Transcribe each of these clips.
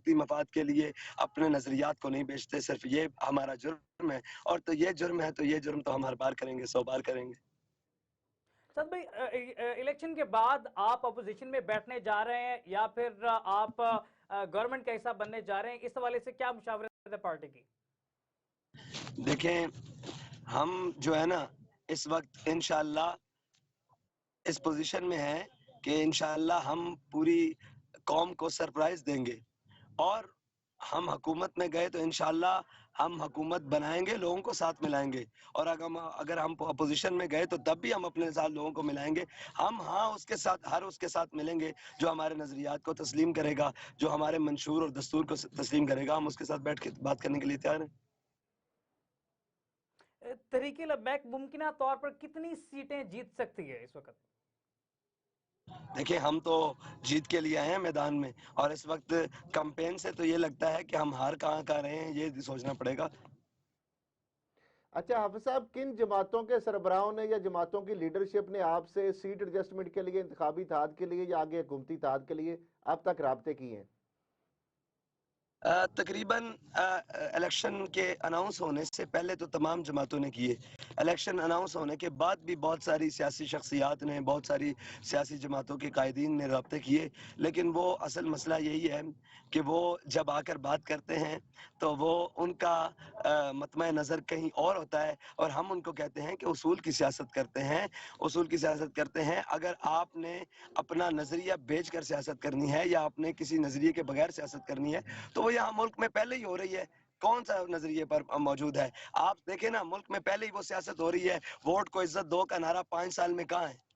وقتی مفاد کے لیے اپنے نظریات کو نہیں بیچتے. صرف یہ ہمارا جرم ہے, اور تو یہ جرم ہے تو یہ جرم تو ہم ہر بار کریں گے, 100 بار کریں گے. سعد بھائی, الیکشن کے بعد آپ اپوزیشن میں بیٹھنے جا رہے ہیں یا پھر آپ گورنمنٹ کا حصہ بننے جا رہے ہیں, اس حوالے سے کیا مشاورت ہے پارٹی کی؟ دیکھیں, ہم جو ہے نا اس وقت انشاءاللہ اس پوزیشن میں ہیں کہ انشاءاللہ ہم پوری قوم کو سرپرائز دیں گے, اور ہم حکومت میں گئے تو انشاءاللہ ہم حکومت بنائیں گے, لوگوں کو ساتھ ملائیں گے. اور اگر ہم اپوزیشن میں گئے تو تب بھی ہم اپنے ساتھ لوگوں کو ملائیں گے. ہم اس کے ساتھ اس کے ساتھ ملیں گے جو ہمارے نظریات کو تسلیم کرے گا, جو ہمارے منشور اور دستور کو تسلیم کرے گا. ہم اس کے ساتھ بیٹھ کے بات کرنے کے لیے تیار ہیں. تحریک لبیک ممکنہ طور پر کتنی سیٹیں جیت سکتی ہے اس وقت؟ دیکھیں, ہم تو جیت کے لیے آئے ہیں میدان میں, اور اس وقت کمپین سے تو یہ لگتا ہے کہ ہم ہار کہاں کا رہے ہیں, یہ سوچنا پڑے گا. اچھا حافظ صاحب, کن جماعتوں کے سربراہوں نے یا جماعتوں کی لیڈرشپ نے آپ سے سیٹ ایڈجسٹمنٹ کے لیے, انتخابی اتحاد کے لیے یا آگے حکومتی اتحاد کے لیے اب تک رابطے کیے ہیں؟ تقریباً الیکشن کے اناؤنس ہونے سے پہلے تو تمام جماعتوں نے کیے. الیکشن اناؤنس ہونے کے بعد بھی بہت ساری سیاسی شخصیات نے, بہت ساری سیاسی جماعتوں کے قائدین نے رابطے کیے. لیکن وہ اصل مسئلہ یہی ہے کہ وہ جب آ کر بات کرتے ہیں تو وہ ان کا مطمع نظر کہیں اور ہوتا ہے, اور ہم ان کو کہتے ہیں کہ اصول کی سیاست کرتے ہیں, اصول کی سیاست کرتے ہیں. اگر آپ نے اپنا نظریہ بیچ کر سیاست کرنی ہے یا آپ نے کسی نظریے کے بغیر سیاست کرنی ہے تو وہ یہاں ملک میں پہلے ہی ہو رہی ہے. کون سا نظریے پر موجود ہے؟ آپ دیکھیں نا, ملک میں پہلے ہی وہ سیاست ہو رہی ہے. ووٹ کو عزت دو کا نعرہ 5 سال میں کہاں ہے؟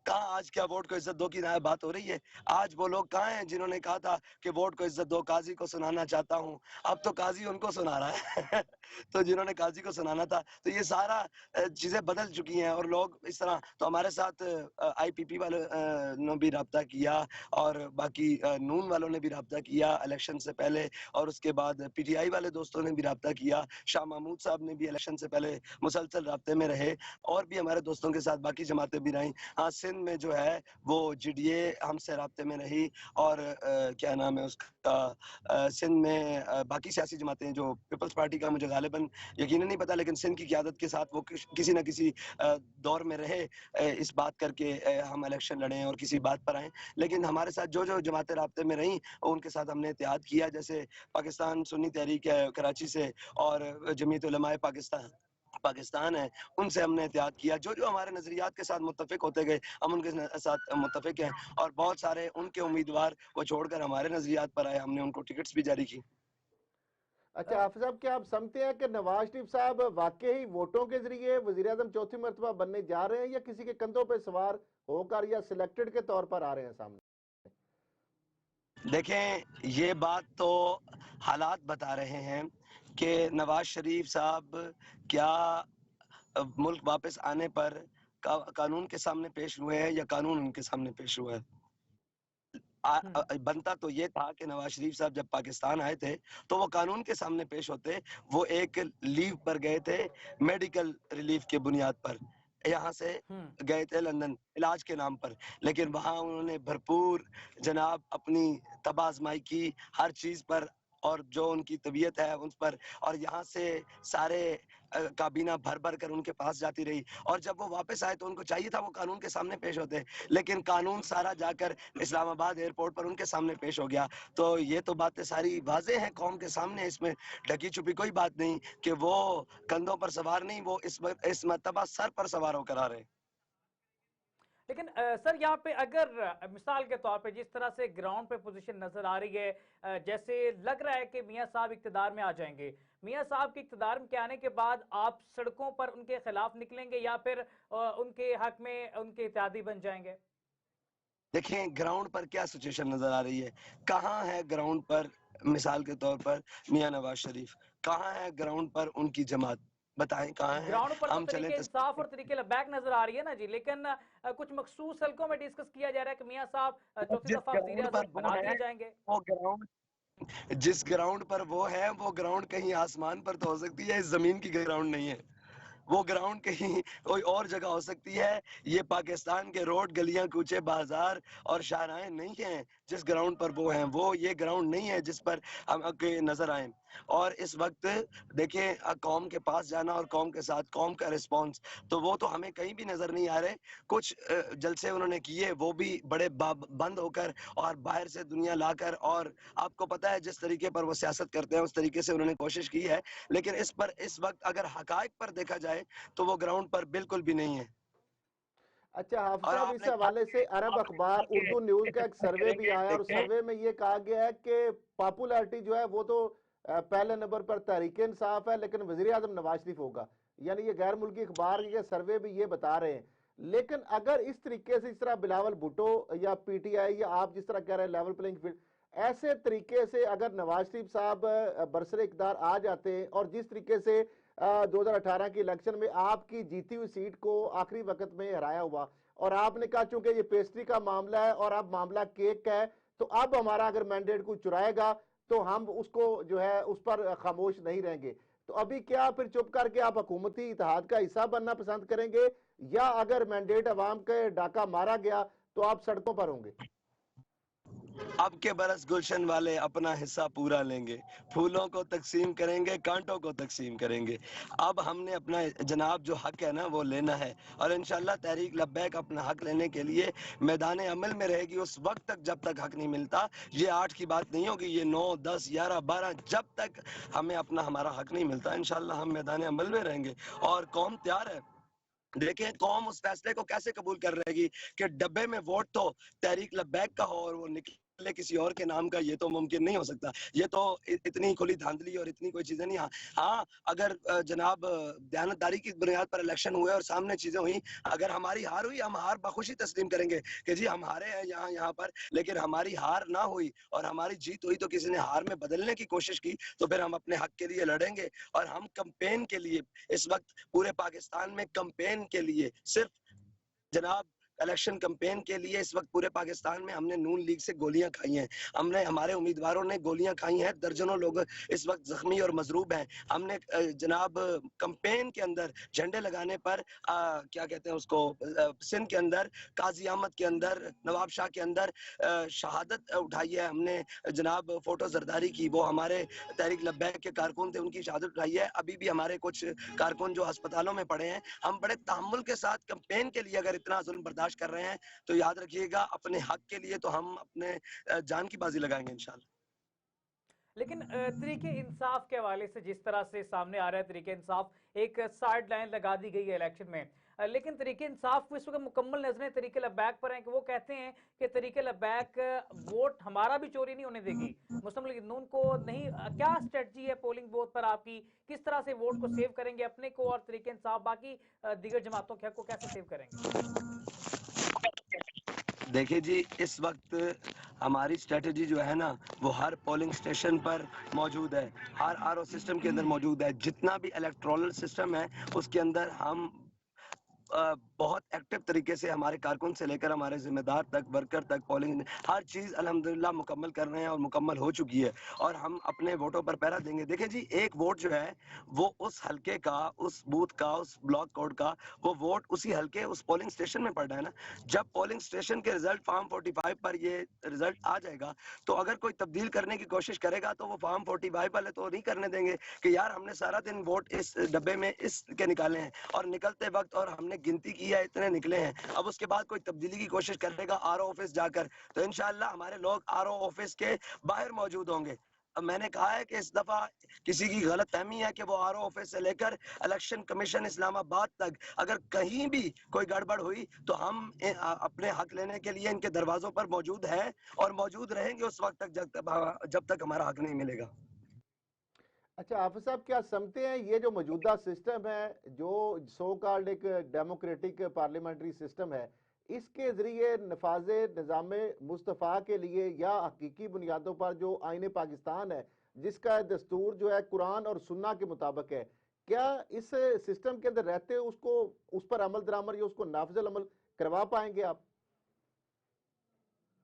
کہاں آج کیا ووٹ کو عزت دو کی بات ہو رہی ہے؟ آج وہ لوگ کہاں ہیں جنہوں نے کہا تھا کہ ووٹ کو عزت دو, قاضی کو سنانا چاہتا ہوں؟ اب تو قاضی ان کو سنا رہا ہے. تو جنہوں نے قاضی کو سنانا تھا, تو یہ سارا چیزیں بدل چکی ہیں, اور لوگ اس طرح. تو ہمارے ساتھ آئی پی پی والوں نے بھی رابطہ کیا, اور باقی نون والوں نے بھی رابطہ کیا الیکشن سے پہلے, اور اس کے بعد پی ٹی آئی والے دوستوں نے بھی رابطہ کیا. شاہ محمود صاحب نے بھی الیکشن سے پہلے مسلسل رابطے میں رہے, اور بھی ہمارے دوستوں کے ساتھ باقی جماعتیں بھی رہیں. ہاں, سندھ میں جو ہے وہ جی ڈی اے ہم سے رابطے میں رہی, اور کیا نام ہے اس کا, سندھ میں باقی سیاسی جماعتیں, جو پیپلز پارٹی کا مجھے غالباً یقیناً نہیں پتا, لیکن سندھ کی قیادت کے ساتھ وہ کسی نہ کسی دور میں رہے, اس بات کر کے ہم الیکشن لڑیں اور کسی بات پر آئیں. لیکن ہمارے ساتھ جو جماعتیں رابطے میں رہیں ان کے ساتھ ہم نے اتحاد کیا, جیسے پاکستان سنی تحریک ہے کراچی سے, اور جمعیت علماء پاکستان ہے, ان سے ہم نے اتحاد کیا. جو ہمارے نظریات کے ساتھ متفق ہوتے گئے ہم ان کے ساتھ متفق ہیں, اور بہت سارے ان کے امیدوار کو چھوڑ کر ہمارے نظریات پر آئے, ہم نے ان کو ٹکٹس بھی جاری کی. اچھا حافظ صاحب, کیا آپ سمجھتے ہیں کہ نواز شریف صاحب واقعی ووٹوں کے ذریعے وزیر اعظم چوتھی مرتبہ بننے جا رہے ہیں, یا کسی کے کندھوں پہ سوار ہو کر یا سلیکٹڈ کے طور پر آ رہے ہیں سامنے؟ دیکھیں, یہ بات تو حالات بتا رہے ہیں کہ نواز شریف صاحب کیا ملک واپس آنے پر قانون کے سامنے پیش ہوئے ہیں یا قانون ان کے سامنے پیش ہوا ہے. بنتا تو یہ تھا کہ نواز شریف صاحب جب پاکستان آئے تھے تو وہ قانون کے سامنے پیش ہوتے. وہ ایک لیو پر گئے تھے, میڈیکل ریلیف کے بنیاد پر, یہاں سے گئے تھے لندن علاج کے نام پر, لیکن وہاں انہوں نے بھرپور جناب اپنی تباہ آزمائی کی ہر چیز پر, اور جو ان کی طبیعت ہے ان پر, اور یہاں سے سارے کابینہ بھر بھر کر ان کے پاس جاتی رہی. اور جب وہ واپس آئے تو ان کو چاہیے تھا وہ قانون کے سامنے پیش ہوتے, لیکن قانون سارا جا کر اسلام آباد ایئرپورٹ پر ان کے سامنے پیش ہو گیا. تو یہ تو باتیں ساری واضح ہیں قوم کے سامنے, اس میں ڈھکی چھپی کوئی بات نہیں کہ وہ کندھوں پر سوار نہیں, وہ اس مرتبہ سر پر سوار ہو کر آ رہے ہیں. لیکن سر یہاں پہ اگر مثال کے طور پہ جس طرح سے گراؤنڈ پہ پوزیشن نظر آ رہی ہے, جیسے لگ رہا ہے کہ میاں صاحب اقتدار میں آ جائیں گے, میاں صاحب کے اقتدار میں آنے کے بعد آپ سڑکوں پر ان کے خلاف نکلیں گے یا پھر ان کے حق میں ان کے اتحادی بن جائیں گے؟ دیکھیں, گراؤنڈ پر کیا سچویشن نظر آ رہی ہے, کہاں ہے گراؤنڈ پر مثال کے طور پر میاں نواز شریف, کہاں ہے گراؤنڈ پر ان کی جماعت, بتائیں کہاں ہے؟ گراؤنڈ پر تو ہم چلیں طریقے انصاف اور طریقے لبیک نظر آ رہی ہے نا جی, لیکن کچھ مخصوص حلقوں میں ڈسکس کیا جا رہا ہے کہ میاں صاحب چوتھی جس دفعہ وزیر گراؤنڈ پر اعظم وہ بنا ہے دیے جائیں گے. وہ گراؤنڈ جس گراؤنڈ پر وہ ہے وہ گراؤنڈ کہیں آسمان پر تو ہو سکتی ہے, اس زمین کی گراؤنڈ نہیں ہے. وہ گراؤنڈ کہیں کوئی اور جگہ ہو سکتی ہے. یہ پاکستان کے روڈ, گلیاں, کوچے, بازار اور شاہراہیں نہیں ہیں جس گراؤنڈ پر وہ ہیں. وہ یہ گراؤنڈ نہیں ہے جس پر ہم نظر آئیں. اور اس وقت دیکھیں قوم کے پاس جانا اور قوم کے ساتھ قوم کا رسپانس, تو وہ تو ہمیں کہیں بھی نظر نہیں آ رہے. کچھ جلسے انہوں نے کیے وہ بھی بڑے بند ہو کر اور باہر سے دنیا لا کر, اور آپ کو پتا ہے جس طریقے پر وہ سیاست کرتے ہیں اس طریقے سے انہوں نے کوشش کی ہے. لیکن اس وقت اگر حقائق پر دیکھا جائے تو وہ گراؤنڈ پر بالکل بھی نہیں ہے. اچھا حافظ اور صاحب, آپ اس نے حوالے سے عرب اخبار اردو نیوز کا ایک سروے بھی آیا, اور دیکھیں سروے میں یہ کہا گیا ہے کہ پاپولیرٹی جو ہے وہ تو پہلے نمبر پر تحریک انصاف ہے, لیکن وزیر اعظم نواز شریف ہوگا. یعنی یہ غیر ملکی اخبار کے سروے بھی یہ بتا رہے ہیں. لیکن اگر اس طریقے سے, اس طرح بلاول بھٹو یا پی ٹی آئی یا آپ جس طرح کہہ رہے ہیں لیول پلینگ فیلڈ, ایسے طریقے سے اگر نواز شریف صاحب برسر اقتدار آ جاتے ہیں, اور جس طریقے سے 2018 کی الیکشن میں آپ کی جیتی ہوئی سیٹ کو آخری وقت میں ہرایا ہوا, اور آپ نے کہا چونکہ یہ پیسٹری کا معاملہ ہے اور اب معاملہ کیک کا ہے, تو اب ہمارا اگر مینڈیٹ کو چرائے گا تو ہم اس کو جو ہے اس پر خاموش نہیں رہیں گے. تو ابھی کیا پھر چپ کر کے آپ حکومتی اتحاد کا حصہ بننا پسند کریں گے, یا اگر مینڈیٹ عوام کے ڈاکہ مارا گیا تو آپ سڑکوں پر ہوں گے؟ اب کے برس گلشن والے اپنا حصہ پورا لیں گے, پھولوں کو تقسیم کریں گے, کانٹوں کو تقسیم کریں گے. اب ہم نے اپنا جناب جو حق ہے نا وہ لینا ہے, اور انشاءاللہ تحریک لبیک اپنا حق لینے کے لیے میدان عمل میں رہے گی اس وقت تک جب تک حق نہیں ملتا. یہ 8 کی بات نہیں ہوگی, یہ 9, 10, 11, 12, جب تک ہمیں اپنا ہمارا حق نہیں ملتا انشاءاللہ ہم میدان عمل میں رہیں گے. اور قوم تیار ہے. دیکھیں قوم اس فیصلے کو کیسے قبول کر رہے گی کہ ڈبے میں ووٹ تو تحریک لبیک کا ہو اور وہ نکلے کسی اور کے نام کا, یہ تو ممکن نہیں ہو سکتا. یہ تو اتنی کھلی دھاندلی اور اتنی کوئی چیزیں نہیں. ہاں اگر جناب دیانتداری کی بنیاد پر الیکشن ہوئے اور سامنے چیزیں ہوئیں, اگر ہماری ہار ہوئی ہم ہار بخوشی تسلیم کریں گے کہ جی ہم ہارے ہیں یہاں پر. لیکن ہماری ہار نہ ہوئی اور ہماری جیت ہوئی تو کسی نے ہار میں بدلنے کی کوشش کی, تو پھر ہم اپنے حق کے لیے لڑیں گے. اور ہم کمپین کے لیے اس وقت پورے پاکستان میں کمپین کے لیے صرف جناب الیکشن کمپین کے لیے اس وقت پورے پاکستان میں ہم نے نون لیگ سے گولیاں کھائی ہیں, ہم نے ہمارے امیدواروں نے گولیاں کھائی ہیں, درجنوں لوگ اس وقت زخمی اور مضروب ہیں. ہم نے جناب کمپین کے اندر جھنڈے لگانے پر کیا کہتے ہیں اس کو, سندھ کے اندر, قاضی احمد کے اندر, نواب شاہ کے اندر شہادت اٹھائی ہے. ہم نے جناب فوٹو زرداری کی, وہ ہمارے تحریک لبیک کے کارکن تھے, ان کی شہادت اٹھائی ہے. ابھی بھی ہمارے کچھ کارکن جو ہسپتالوں میں پڑے ہیں. ہم بڑے تحمل کے ساتھ کمپین کے لیے اگر اتنا ظلم برداشت کر رہے ہیں تو یاد رکھیے گا اپنے حق کے لیے تو ہم اپنے جان کی بازی لگائیں گے انشاءاللہ. لیکن طریقے انصاف کے حوالے سے جس طرح سے سامنے آ رہا ہے, طریقے انصاف ایک سائیڈ لائن لگا دی گئی ہے الیکشن میں, لیکن طریقے انصاف کو اس وقت مکمل نظریں طریقے لبیک پر ہیں کہ وہ کہتے ہیں کہ طریقے لبیک ووٹ ہمارا بھی چوری نہیں ہونے دے گی, مسلم لیگ نون کو نہیں. کیا اسٹریٹجی ہے پولنگ بوتھ پر آپ کی, کس طرح سے ووٹ کو سیو کریں گے اپنے کو, اور طریقے انصاف باقی دیگر جماعتوں کے حق کو کیسے سیو کریں گے؟ دیکھیں جی اس وقت ہماری اسٹریٹجی جو ہے نا وہ ہر پولنگ سٹیشن پر موجود ہے, ہر آر او سسٹم کے اندر موجود ہے, جتنا بھی الیکٹرولل سسٹم ہے اس کے اندر ہم بہت ایکٹیو طریقے سے ہمارے کارکن سے لے کر ہمارے ذمہ دار تک, ورکر تک, پولنگ ہر چیز الحمدللہ مکمل کر رہے ہیں اور مکمل ہو چکی ہے, اور ہم اپنے ووٹوں پر پہرا دیں گے. دیکھیں جی ایک ووٹ جو ہے وہ اس حلقے کا, اس بوتھ کا, اس بلاک کوڈ کا, وہ ووٹ اسی حلقے اس پولنگ سٹیشن میں پڑ رہا ہے نا. جب پولنگ سٹیشن کے رزلٹ فارم 45 پر یہ رزلٹ آ جائے گا تو اگر کوئی تبدیل کرنے کی کوشش کرے گا تو وہ فارم 45 والے تو نہیں کرنے دیں گے کہ یار ہم نے سارا دن ووٹ اس ڈبے میں اس کے نکالے ہیں, اور نکلتے وقت اور ہم نے گنتی کی ہے اتنے نکلے ہیں, اب اس کے بعد کوئی تبدیلی کی کوشش کرے گا آر او آفس جا کر, تو انشاءاللہ ہمارے لوگ آر او آفس کے باہر موجود ہوں گے. اب میں نے کہا ہے کہ اس دفعہ کسی کی غلط فہمی ہے کہ وہ آر او آفس سے لے کر الیکشن کمیشن اسلام آباد تک اگر کہیں بھی کوئی گڑبڑ ہوئی تو ہم اپنے حق لینے کے لیے ان کے دروازوں پر موجود ہیں اور موجود رہیں گے اس وقت تک جب تک ہمارا حق نہیں ملے گا. اچھا حافظ صاحب, کیا سمجھتے ہیں یہ جو موجودہ سسٹم ہے, جو سو کالڈ ایک ڈیموکریٹک پارلیمنٹری سسٹم ہے, اس کے ذریعے نفاذ نظام مصطفیٰ کے لیے یا حقیقی بنیادوں پر جو آئین پاکستان ہے جس کا دستور جو ہے قرآن اور سنہ کے مطابق ہے, کیا اس سسٹم کے اندر رہتے اس پر عمل درآمد یا اس کو نافذ العمل کروا پائیں گے آپ؟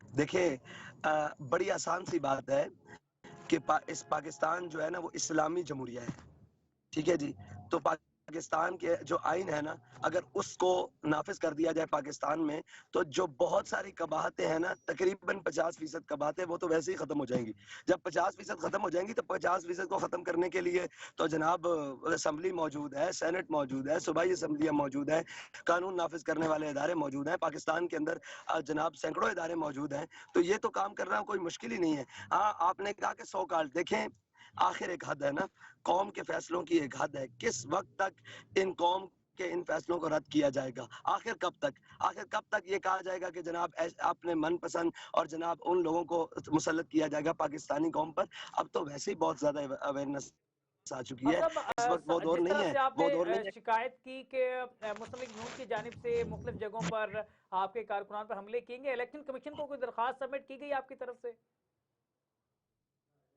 دیکھیں بڑی آسان سی بات ہے کہ اس پاکستان جو ہے نا وہ اسلامی جمہوریہ ہے, ٹھیک ہے جی. تو پاکستان کے جو آئین ہے نا، اگر اس کو نافذ کر دیا جائے پاکستان میں، تو جو بہت ساری قباحتیں ہیں نا، تقریباً 50% قباحتیں وہ تو ویسے ہی ختم ہو جائیں گی. جب 50% ختم ہو جائیں گی تو 50% کو ختم کرنے کے لیے تو جناب اسمبلی موجود ہے، سینٹ موجود ہے، صوبائی اسمبلیاں موجود ہیں، قانون نافذ کرنے والے ادارے موجود ہیں پاکستان کے اندر. جناب سینکڑوں ادارے موجود ہیں. تو یہ تو کام کرنا کوئی مشکل ہی نہیں ہے. ہاں، آپ نے کہا کہ 100 کال، دیکھیں آخر ایک حد ہے نا، قوم کے فیصلوں کی ایک حد ہے. کس وقت تک ان قوم کے ان فیصلوں کو رد کیا جائے گا؟ آخر کب تک یہ کہا جائے گا کہ جناب اپنے من پسند اور جناب ان لوگوں کو مسلط کیا جائے گا پاکستانی قوم پر؟ اب تو ویسے ہی بہت زیادہ اویئرنیس آ چکی ہے. صاحب اس وقت وہ دور جس نہیں طرح ہے، سے آپ نے وہ دور نہیں ہے. شکایت کی کہ مسلم لیگ نون کی جانب سے مختلف جگہوں پر آپ کے کارکنان پر حملے کیے گئے، الیکشن کمیشن کو کوئی درخواست سبمٹ کی گئی آپ کی طرف سے؟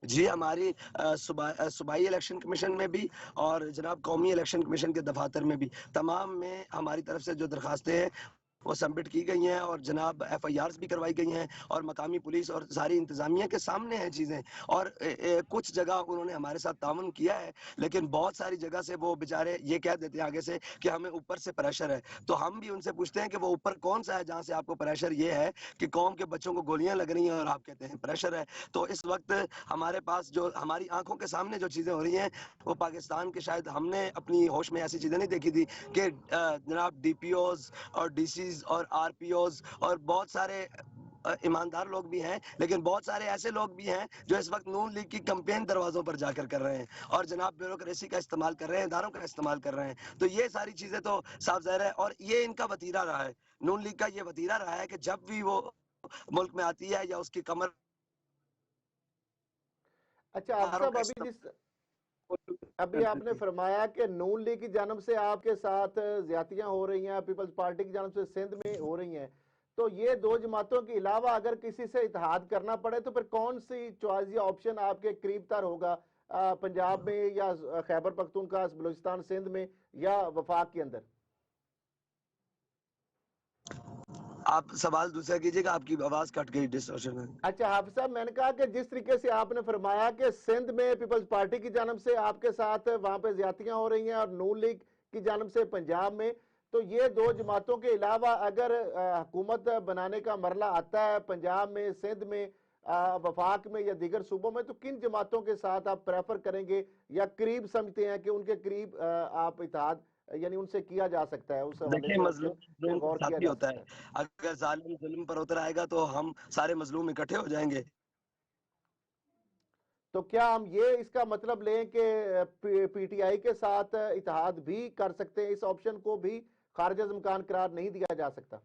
جی، ہماری صوبائی الیکشن کمیشن میں بھی اور جناب قومی الیکشن کمیشن کے دفاتر میں بھی، تمام میں ہماری طرف سے جو درخواستیں ہیں وہ سبمٹ کی گئی ہیں، اور جناب ایف آئی آرز بھی کروائی گئی ہیں، اور مقامی پولیس اور ساری انتظامیہ کے سامنے ہیں چیزیں. اور کچھ جگہ انہوں نے ہمارے ساتھ تعاون کیا ہے، لیکن بہت ساری جگہ سے وہ بیچارے یہ کہہ دیتے ہیں آگے سے کہ ہمیں اوپر سے پریشر ہے. تو ہم بھی ان سے پوچھتے ہیں کہ وہ اوپر کون سا ہے جہاں سے آپ کو پریشر یہ ہے کہ قوم کے بچوں کو گولیاں لگ رہی ہیں اور آپ کہتے ہیں پریشر ہے. تو اس وقت ہمارے پاس جو ہماری آنکھوں کے سامنے جو چیزیں ہو رہی ہیں، وہ پاکستان کے شاید ہم نے اپنی ہوش میں ایسی چیزیں نہیں دیکھی تھی کہ جناب ڈی پی اوز اور ڈی سیز اور آر پی اوز اور بہت سارے ایماندار لوگ بھی ہیں، لیکن بہت سارے ایسے لوگ بھی ہیں جو اس وقت نون لیگ کی کمپین دروازوں پر جا کر رہے ہیں اور جناب بیوروکریسی کا استعمال کر رہے ہیں، اداروں کا استعمال کر رہے ہیں. تو یہ ساری چیزیں تو صاف ظاہر ہے، اور یہ ان کا وتیرہ رہا ہے، نون لیگ کا یہ وتیرہ رہا ہے کہ جب بھی وہ ملک میں آتی ہے یا اس کی کمر. اچھا آپ صاحب، ابھی آپ نے فرمایا کہ نون لیگ کی جانب سے آپ کے ساتھ زیادتیاں ہو رہی ہیں، پیپلز پارٹی کی جانب سے سندھ میں ہو رہی ہیں، تو یہ دو جماعتوں کے علاوہ اگر کسی سے اتحاد کرنا پڑے تو پھر کون سی چوائس یا آپشن آپ کے قریب تر ہوگا، پنجاب میں یا خیبر پختونخوا، بلوچستان، سندھ میں یا وفاق کے اندر؟ آپ سوال دوسرا کیجئے گا، آپ کی آواز کٹ گئی، ڈسٹورشن ہے. اچھا حافظ صاحب، میں نے کہا کہ جس طریقے سے آپ نے فرمایا کہ سندھ میں پیپلز پارٹی کی جانب سے آپ کے ساتھ وہاں پہ زیادتیاں ہو رہی ہیں اور نون لیگ کی جانب سے پنجاب میں، تو یہ دو جماعتوں کے علاوہ اگر حکومت بنانے کا مرحلہ آتا ہے پنجاب میں، سندھ میں، وفاق میں یا دیگر صوبوں میں، تو کن جماعتوں کے ساتھ آپ پریفر کریں گے یا قریب سمجھتے ہیں کہ ان کے قریب آپ اتحاد یعنی ان سے کیا جا سکتا ہے، اس حوالے دیکھیں، سے مظلوم آپشن پہ مظلوم کے غور کیا ساتھ ہی جا ہوتا سکتا ہے. ہے؟ اگر ظالم ظلم پر اتر آئے گا تو ہم سارے مظلوم اکٹھے ہو جائیں گے. تو کیا ہم یہ اس کا مطلب لیں کہ پی ٹی آئی کے ساتھ اتحاد بھی کر سکتے ہیں، اس آپشن کو بھی خارج از امکان قرار نہیں دیا جا سکتا؟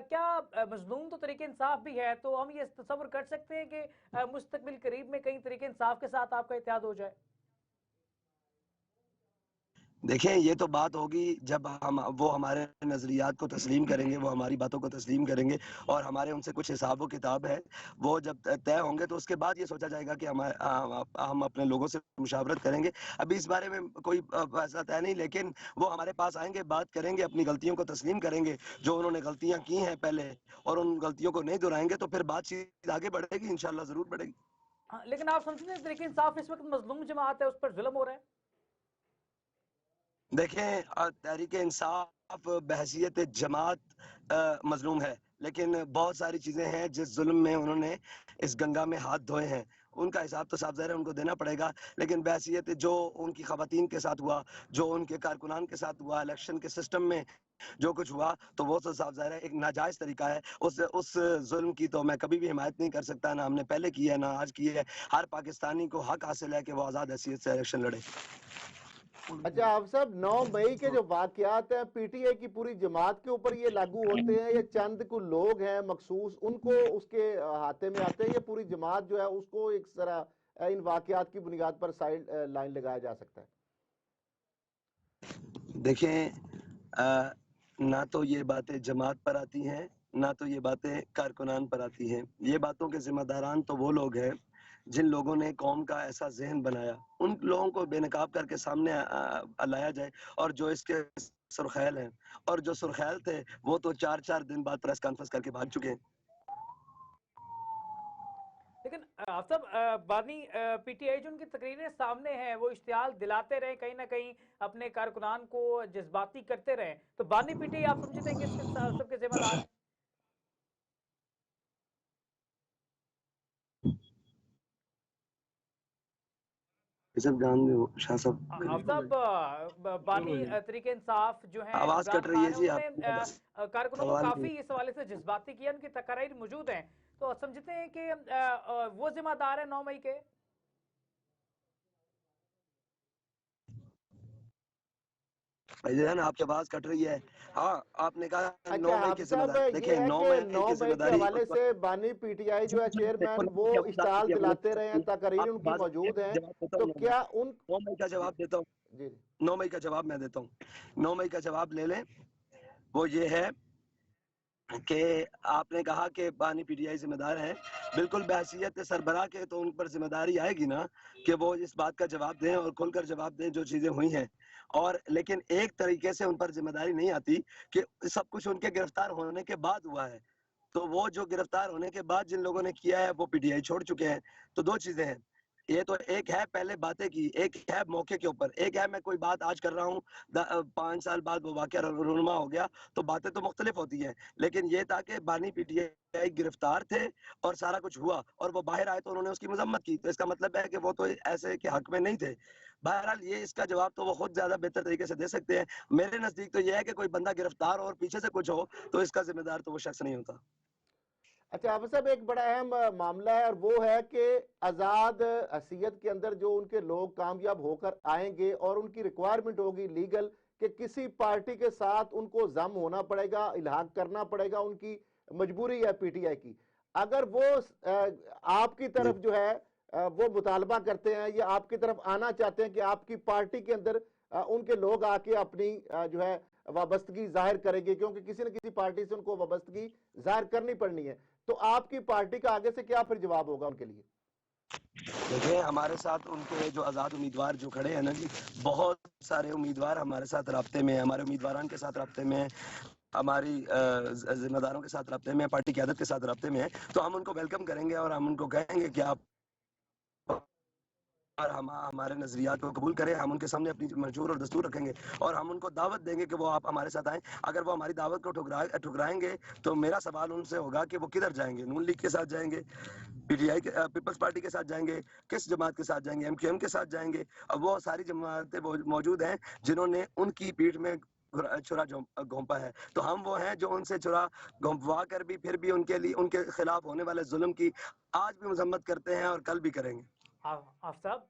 کیا مظلوم تو طریق انصاف بھی ہے، تو ہم یہ تصور کر سکتے ہیں کہ مستقبل قریب میں کہیں طریق انصاف کے ساتھ آپ کا اتحاد ہو جائے؟ دیکھیں، یہ تو بات ہوگی جب وہ ہمارے نظریات کو تسلیم کریں گے، وہ ہماری باتوں کو تسلیم کریں گے، اور ہمارے ان سے کچھ حساب و کتاب ہے وہ جب طے ہوں گے تو اس کے بعد یہ سوچا جائے گا کہ ہم اپنے لوگوں سے مشاورت کریں گے. ابھی اس بارے میں کوئی فیصلہ طے نہیں، لیکن وہ ہمارے پاس آئیں گے، بات کریں گے، اپنی غلطیوں کو تسلیم کریں گے جو انہوں نے غلطیاں کی ہیں پہلے، اور ان غلطیوں کو نہیں دہرائیں گے، تو پھر بات چیت آگے بڑھے گی، انشاءاللہ ضرور بڑھے گی. لیکن آپ سمجھتے ہیں طریق انصاف اس وقت مظلوم جماعت ہے، اس پر ظلم ہو رہا ہے؟ دیکھیں، تحریک انصاف بحیثیت جماعت مظلوم ہے، لیکن بہت ساری چیزیں ہیں جس ظلم میں انہوں نے اس گنگا میں ہاتھ دھوئے ہیں، ان کا حساب تو صاف ظاہر ہے ان کو دینا پڑے گا. لیکن بحیثیت جو ان کی خواتین کے ساتھ ہوا، جو ان کے کارکنان کے ساتھ ہوا، الیکشن کے سسٹم میں جو کچھ ہوا، تو وہ تو صاف ظاہر ہے ایک ناجائز طریقہ ہے. اس ظلم کی تو میں کبھی بھی حمایت نہیں کر سکتا، نہ ہم نے پہلے کی ہے نہ آج کی ہے. ہر پاکستانی کو حق حاصل ہے کہ وہ آزاد حیثیت سے الیکشن لڑے. اچھا آپ صاحب، 9 مئی کے جو واقعات ہیں پی ٹی آئی کی پوری جماعت کے اوپر یہ لاگو ہوتے ہیں یا چند کو لوگ ہیں مخصوص ان کو اس کے ہاتھے میں آتے ہیں، یا پوری جماعت جو ہے اس کو ایک طرح ان واقعات کی بنیاد پر سائیڈ لائن لگایا جا سکتا ہے؟ دیکھیں، نہ تو یہ باتیں جماعت پر آتی ہیں، نہ تو یہ باتیں کارکنان پر آتی ہیں. یہ باتوں کے ذمہ داران تو وہ لوگ ہیں جن لوگوں نے قوم کا ایسا ذہن بنایا. ان لوگوں کو بے نقاب کر کے سامنے لایا جائے، اور جو اس کے سرخیل ہیں، اور جو سرخیل تھے وہ تو 4 دن بعد پریس کانفرنس کر کے بھاگ چکے ہیں. لیکن آپ صاحب بانی PTI جو ان کی تقریریں سامنے ہیں وہ اشتعال دلاتے رہے کہیں نہ کہیں اپنے کارکنان کو جذباتی کرتے رہے، تو بانی PTI آپ سمجھتے ہیں کہ اس کے سب کے ذمہ دار ہیں؟ سب جان دو شاہ صاحب، آپ صاحب بانی تحریک انصاف جو ہیں آواز عمران کٹ رہی ہے خان ہیں جی انہوں آپ کا، بس نے کارکنوں کو سوال نہیں۔ کافی اس حوالے سے جذباتی کیا، ان کی تقاریر موجود ہیں، تو سمجھتے ہیں کہ وہ ذمہ دار ہیں 9 مئی کے؟ بھائی جان آپ کی آواز کٹ رہی ہے، ہاں آپ نے کہا 9 اچھا مئی کے حافظ ذمہ صاحب، دار، یہ دیکھیں ہے 9 کہ مئی 9 کی ذمہ مئی کے داری حوالے اس سے وقت بانی PTI جو ہے دیکھو چیئرمین وہ نا، کی اشتعال آواز دلاتے رہے ہیں، تقاریر آپ ان کی کی بات موجود ہیں، جواب دیتا تو ہوں، کیا ان 9 مئی کا جی جواب دیتا ہوں، جی 9 مئی کا جواب میں دیتا ہوں، 9 مئی کا جواب لے لیں، وہ یہ ہے کہ آپ نے کہا کہ بانی PTI ذمہ دار ہے، بالکل بحیثیت سربراہ کے تو ان پر ذمہ داری آئے گی نا کہ وہ اس بات کا جواب دیں اور کھل کر جواب دیں جو چیزیں ہوئی ہیں، اور لیکن ایک طریقے سے ان پر ذمہ داری نہیں آتی کہ سب کچھ ان کے گرفتار ہونے کے بعد ہوا ہے، تو وہ جو گرفتار ہونے کے بعد جن لوگوں نے کیا ہے وہ PTI چھوڑ چکے ہیں، تو دو چیزیں ہیں، یہ تو ایک ہے پہلے باتیں کی، ایک ہے موقع کے اوپر، ایک ہے میں کوئی بات آج کر رہا ہوں 5 سال بعد وہ واقعہ رونما ہو گیا، تو باتیں تو مختلف ہوتی ہیں، لیکن یہ تھا کہ بانی PTI گرفتار تھے اور سارا کچھ ہوا اور وہ باہر آئے تو انہوں نے اس کی مذمت کی، تو اس کا مطلب ہے کہ وہ تو ایسے کہ حق میں نہیں تھے، بہرحال یہ اس کا جواب تو وہ خود زیادہ بہتر طریقے سے دے سکتے ہیں، میرے نزدیک تو یہ ہے کہ کوئی بندہ گرفتار ہو اور پیچھے سے کچھ ہو تو اس کا ذمہ دار تو وہ شخص نہیں ہوتا۔ اچھا حافظ صاحب، ایک بڑا اہم معاملہ ہے، اور وہ ہے کہ آزاد حیثیت کے اندر جو ان کے لوگ کامیاب ہو کر آئیں گے اور ان کی ریکوائرمنٹ ہوگی لیگل کہ کسی پارٹی کے ساتھ ان کو ضم ہونا پڑے گا، الحاق کرنا پڑے گا، ان کی مجبوری ہے PTI کی، اگر وہ آپ کی جی طرف جو ہے وہ مطالبہ کرتے ہیں یا آپ کی طرف آنا چاہتے ہیں کہ آپ کی پارٹی کے اندر ان کے لوگ آ کے اپنی جو ہے وابستگی ظاہر کریں گے، کیونکہ کسی نہ کسی پارٹی سے ان کو وابستگی ظاہر کرنی پڑنی ہے، تو آپ کی پارٹی کا آگے سے کیا پھر جواب ہوگا ان کے لیے؟ دیکھیں ہمارے ساتھ ان کے جو آزاد امیدوار جو کھڑے ہیں نا جی، بہت سارے امیدوار ہمارے ساتھ رابطے میں ہیں، ہمارے امیدواران کے ساتھ رابطے میں ہیں، ہماری ذمہ داروں کے ساتھ رابطے میں ہیں، پارٹی قیادت کے ساتھ رابطے میں ہیں، تو ہم ان کو ویلکم کریں گے اور ہم ان کو کہیں گے کہ آپ اور ہمارے نظریات کو قبول کریں، ہم ان کے سامنے اپنی منشور اور دستور رکھیں گے اور ہم ان کو دعوت دیں گے کہ وہ آپ ہمارے ساتھ آئیں، اگر وہ ہماری دعوت کو ٹھکرائیں گے تو میرا سوال ان سے ہوگا کہ وہ کدھر جائیں گے، نون لیگ کے ساتھ جائیں گے، PTI پیپلز پارٹی کے ساتھ جائیں گے، کس جماعت کے ساتھ جائیں گے، MQM کے ساتھ جائیں گے، اب وہ ساری جماعتیں موجود ہیں جنہوں نے ان کی پیٹھ میں چھرا گھونپا ہے، تو ہم وہ ہیں جو ان سے چھرا گھونپوا کر بھی پھر بھی ان کے لیے ان کے خلاف ہونے والے ظلم کی آج بھی مذمت کرتے ہیں اور کل بھی کریں گے۔ آپ صاحب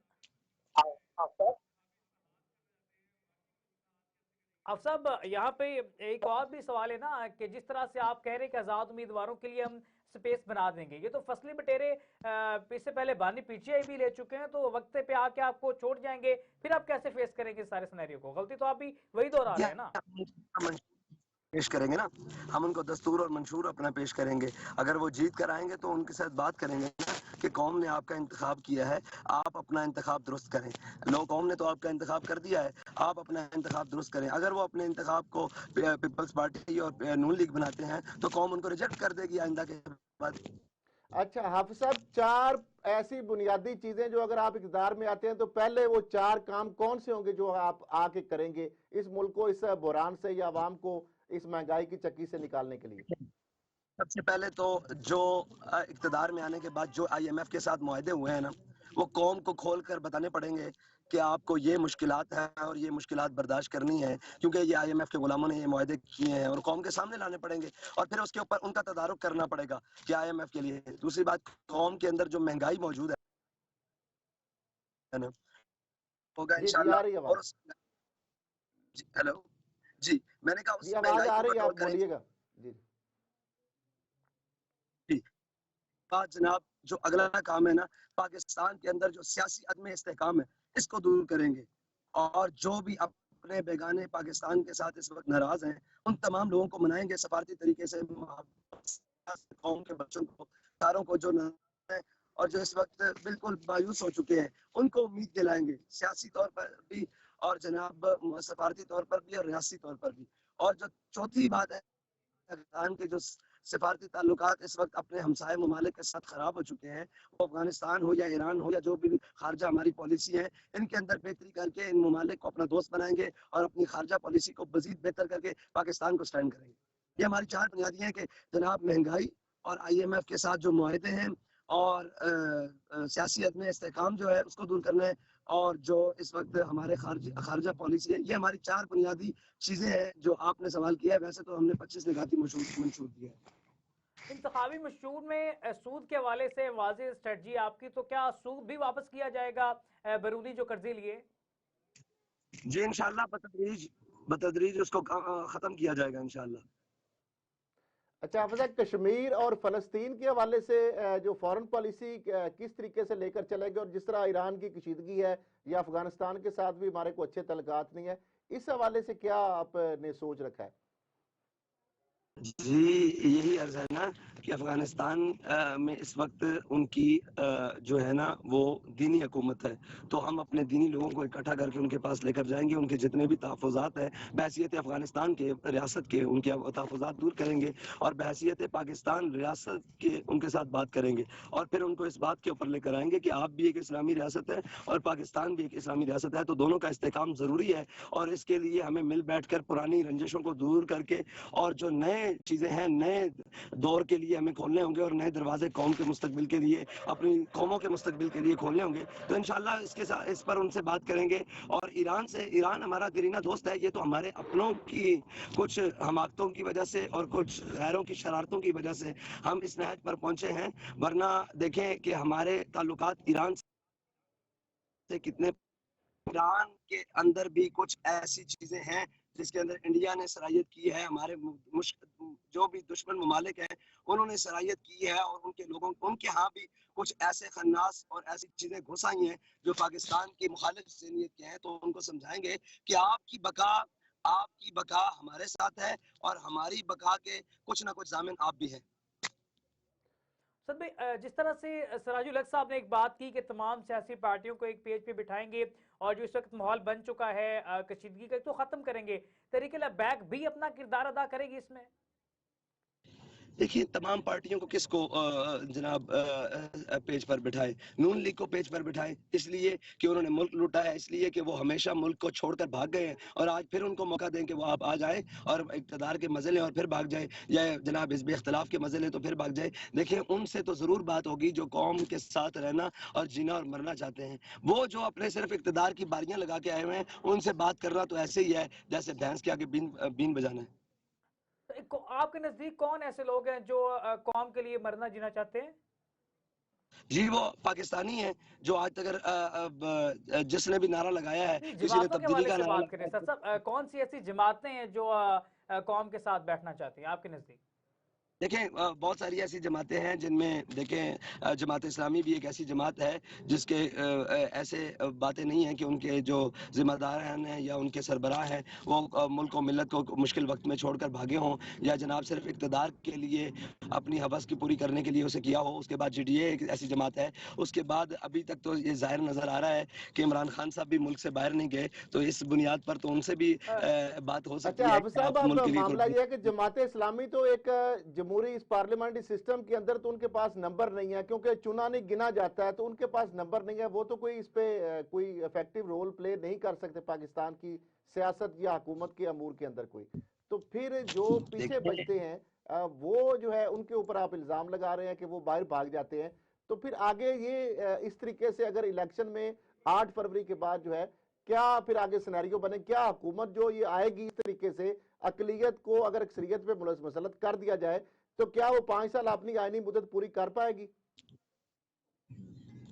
اب صاحب یہاں پہ ایک اور بھی سوال ہے نا کہ جس طرح سے آپ کہہ رہے ہیں کہ آزاد امیدواروں کے لیے ہم سپیس بنا دیں گے، یہ تو فصلی بٹیرے اس سے پہلے بانی PTI بھی لے چکے ہیں، تو وقت پہ آ کے آپ کو چھوڑ جائیں گے، پھر آپ کیسے فیس کریں گے سارے سینیریو کو؟ غلطی تو آپ بھی وہی دہرا رہے ہیں نا۔ پیش کریں گے نا، ہم ان کو دستور اور منشور اپنا پیش کریں گے، اگر وہ جیت کر آئیں گے تو ان کے ساتھ بات کریں گے کہ قوم نے آپ کا انتخاب کیا ہے، آپ اپنا انتخاب درست کریں، قوم نے تو آپ کا انتخاب کر دیا ہے، آپ اپنا انتخاب درست کریں، اگر وہ اپنے انتخاب کو پیپلز پارٹی اور نون لیگ بناتے ہیں تو قوم ان کو ریجیکٹ کر دے گی آئندہ کے بعد۔ اچھا حافظ صاحب، 4 ایسی بنیادی چیزیں جو اگر آپ اقتدار میں آتے ہیں تو پہلے وہ 4 کام کون سے ہوں گے جو آپ آ کے کریں گے اس ملک کو اس بحران سے یا عوام کو اس مہنگائی کی چکی سے نکالنے کے لیے؟ سب سے پہلے تو جو اقتدار میں آنے کے بعد جو IMF کے ساتھ معاہدے ہوئے ہیں نا، وہ قوم کو کھول کر بتانے پڑیں گے کہ آپ کو یہ مشکلات ہیں اور یہ مشکلات برداشت کرنی ہے، کیونکہ یہ IMF کے غلاموں نے یہ معاہدے کیے ہیں، اور قوم کے سامنے لانے پڑیں گے، اور پھر اس کے اوپر ان کا تدارک کرنا پڑے گا کہ IMF کے لیے۔ دوسری بات، قوم کے اندر جو مہنگائی موجود ہے نا، ہوگا جی جی، انشاءاللہ، آ رہی اور آواز، ہیلو جی، میں نے کہا اس جی آواز مہنگائی آ کو رہی ہے، کنٹرول آپ کریں بولیے گا جی۔ گے۔ بات جناب، جو اگلا کام ہے نا، پاکستان کے اندر جو سیاسی عدم استحکام ہے اس کو دور کریں گے، اور جو بھی اپنے بیگانے پاکستان کے ساتھ اس وقت ناراض ہیں ان تمام لوگوں کو منائیں گے سفارتی طریقے سے، قوم کے بچوں کو، ساروں کو جو ناراض ہیں اور جو اس وقت بالکل مایوس ہو چکے ہیں ان کو امید دلائیں گے، سیاسی طور پر بھی اور جناب سفارتی طور پر بھی اور ریاستی طور پر بھی۔ اور جو چوتھی بات ہے، پاکستان کے جو سفارتی تعلقات اس وقت اپنے ہمسائے ممالک کے ساتھ خراب ہو چکے ہیں. وہ افغانستان ہو یا ایران ہو یا جو بھی خارجہ ہماری پالیسی ہے ان کے اندر بہتری کر کے ان ممالک کو اپنا دوست بنائیں گے اور اپنی خارجہ پالیسی کو مزید بہتر کر کے پاکستان کو سٹینڈ کریں گے. یہ ہماری 4 بنیادی ہیں کہ جناب مہنگائی اور IMF کے ساتھ جو معاہدے ہیں اور سیاست میں استحکام جو ہے اس کو دور کرنا ہے اور جو اس وقت ہمارے خارجہ پالیسی ہے. یہ ہماری 4 بنیادی چیزیں ہیں جو آپ نے سوال کیا ہے. ویسے تو ہم نے 25 نکاتی منشور کیا ہے. انتخابی مشہور میں سود کے حوالے سے واضح اسٹریٹجی آپ کی، تو کیا سود بھی واپس کیا جائے گا بیرونی جو قرضے لیے؟ جی انشاءاللہ بتدریج اس کو ختم کیا جائے گا انشاءاللہ. اچھا حافظ صاحب، کشمیر اور فلسطین کے حوالے سے جو فورن پالیسی کس طریقے سے لے کر چلے گے، اور جس طرح ایران کی کشیدگی ہے یا افغانستان کے ساتھ بھی ہمارے کو اچھے تعلقات نہیں ہے، اس حوالے سے کیا آپ نے سوچ رکھا ہے؟ جی یہی عرض ہے نا کہ افغانستان میں اس وقت ان کی جو ہے نا وہ دینی حکومت ہے. تو ہم اپنے دینی لوگوں کو اکٹھا کر کے ان کے پاس لے کر جائیں گے. ان کے جتنے بھی تحفظات ہیں بحیثیت افغانستان کے ریاست کے ان کے تحفظات دور کریں گے اور بحیثیت پاکستان ریاست کے ان کے ساتھ بات کریں گے اور پھر ان کو اس بات کے اوپر لے کر آئیں گے کہ آپ بھی ایک اسلامی ریاست ہے اور پاکستان بھی ایک اسلامی ریاست ہے. تو دونوں کا استحکام ضروری ہے اور اس کے لیے ہمیں مل بیٹھ کر پرانی رنجشوں کو دور کر کے اور جو نئے چیزیں ہیں نئے دور کے لیے ہمیں کھولنے ہوں گے اور نئے دروازے قوم کے مستقبل کے لیے اپنی قوموں کے مستقبل کے لیے کھولنے ہوں گے. تو انشاءاللہ اس پر ان سے بات کریں گے. اور ایران ہمارا دیرینہ دوست ہے. یہ تو ہمارے اپنوں کی کچھ حماقتوں کی وجہ سے اور کچھ غیروں کی شرارتوں کی وجہ سے ہم اس نہج پر پہنچے ہیں. ورنہ دیکھیں کہ ہمارے تعلقات ایران سے کتنے، ایران کے اندر بھی کچھ ایسی چیزیں ہیں جس کے اندر انڈیا نے صلاحیت کی ہے. ہمارے جو بھی دشمن ممالک ہیں انہوں نے صلاحیت کی ہے اور ان کے ہاں بھی کچھ ایسے خناس اور ایسی چیزیں گھس آئی ہیں جو پاکستان کی مخالف ذہنیت کے ہیں. تو ان کو سمجھائیں گے کہ آپ کی بقا ہمارے ساتھ ہے اور ہماری بقا کے کچھ نہ کچھ ضامن آپ بھی ہیں. سد بھائی، جس طرح سے سراج الحق صاحب نے ایک بات کی کہ تمام سیاسی پارٹیوں کو ایک پیج پہ بٹھائیں گے اور جو اس وقت ماحول بن چکا ہے کشیدگی کا تو ختم کریں گے، تحریک لبیک بھی اپنا کردار ادا کرے گی اس میں؟ دیکھیے تمام پارٹیوں کو کس کو جناب پیج پر بٹھائے؟ نون لیگ کو پیج پر بٹھائے اس لیے کہ انہوں نے ملک لوٹا ہے، اس لیے کہ وہ ہمیشہ ملک کو چھوڑ کر بھاگ گئے ہیں اور آج پھر ان کو موقع دیں کہ وہ آپ آ جائیں اور اقتدار کے مزے لیں اور پھر بھاگ جائیں، یا جناب حزب اختلاف کے مزے لیں تو پھر بھاگ جائیں. دیکھیں ان سے تو ضرور بات ہوگی جو قوم کے ساتھ رہنا اور جینا اور مرنا چاہتے ہیں. وہ جو اپنے صرف اقتدار کی باریاں لگا کے آئے ہوئے ہیں ان سے بات کرنا تو ایسے ہی ہے جیسے بھینس کے آگے بین بجانا ہے. آپ کے نزدیک کون ایسے لوگ ہیں جو قوم کے لیے مرنا جینا چاہتے ہیں؟ جی وہ پاکستانی ہیں جو آج تک جس نے بھی نعرہ لگایا ہے، کسی نے جماعتوں کے تبدیلی حوالے کا سے نعرہ بات کریں لگایا سر صاحب، کون سی ایسی جماعتیں ہیں جو قوم کے ساتھ بیٹھنا چاہتی ہیں آپ کے نزدیک؟ دیکھیں بہت ساری ایسی جماعتیں ہیں جن میں دیکھیں جماعت اسلامی بھی ایک ایسی جماعت ہے جس کے ایسے باتیں نہیں ہیں کہ ان کے جو ذمہ داران ہیں یا ان کے سربراہ ہیں وہ ملک و ملت کو مشکل وقت میں چھوڑ کر بھاگے ہوں یا جناب صرف اقتدار کے لیے اپنی حوث کی پوری کرنے کے لیے اسے کیا ہو. اس کے بعد GDA ایک ایسی جماعت ہے. اس کے بعد ابھی تک تو یہ ظاہر نظر آ رہا ہے کہ عمران خان صاحب بھی ملک سے باہر نہیں گئے. تو اس بنیاد پر تو ان سے بھی بات ہو اچھا سکتی ہے حافظ کہ صاحب، آپ اب ملک کے لیے معاملہ یہ ہے کہ جماعت اسلامی تو ایک جمہوری اس پارلیمنٹری سسٹم کے اندر تو ان کے پاس نمبر نہیں ہے کیونکہ چنا نہیں گنا جاتا ہے، تو ان کے پاس نمبر نہیں ہے. وہ تو کوئی اس پہ کوئی افیکٹو رول پلے نہیں کر سکتے پاکستان کی سیاست یا حکومت کے امور کے اندر کوئی. تو پھر جو پیچھے بچتے ہیں وہ جو ہے ان کے اوپر آپ الزام لگا رہے ہیں کہ وہ باہر بھاگ جاتے ہیں. تو پھر آگے یہ اس طریقے سے اگر الیکشن میں 8 فروری کے بعد جو ہے کیا پھر آگے سینیریو بنے؟ کیا حکومت جو یہ آئے گی اس طریقے سے اقلیت کو اگر اکثریت پہ مسلط کر دیا جائے تو کیا وہ 5 سال اپنی آئینی مدت پوری کر پائے گی؟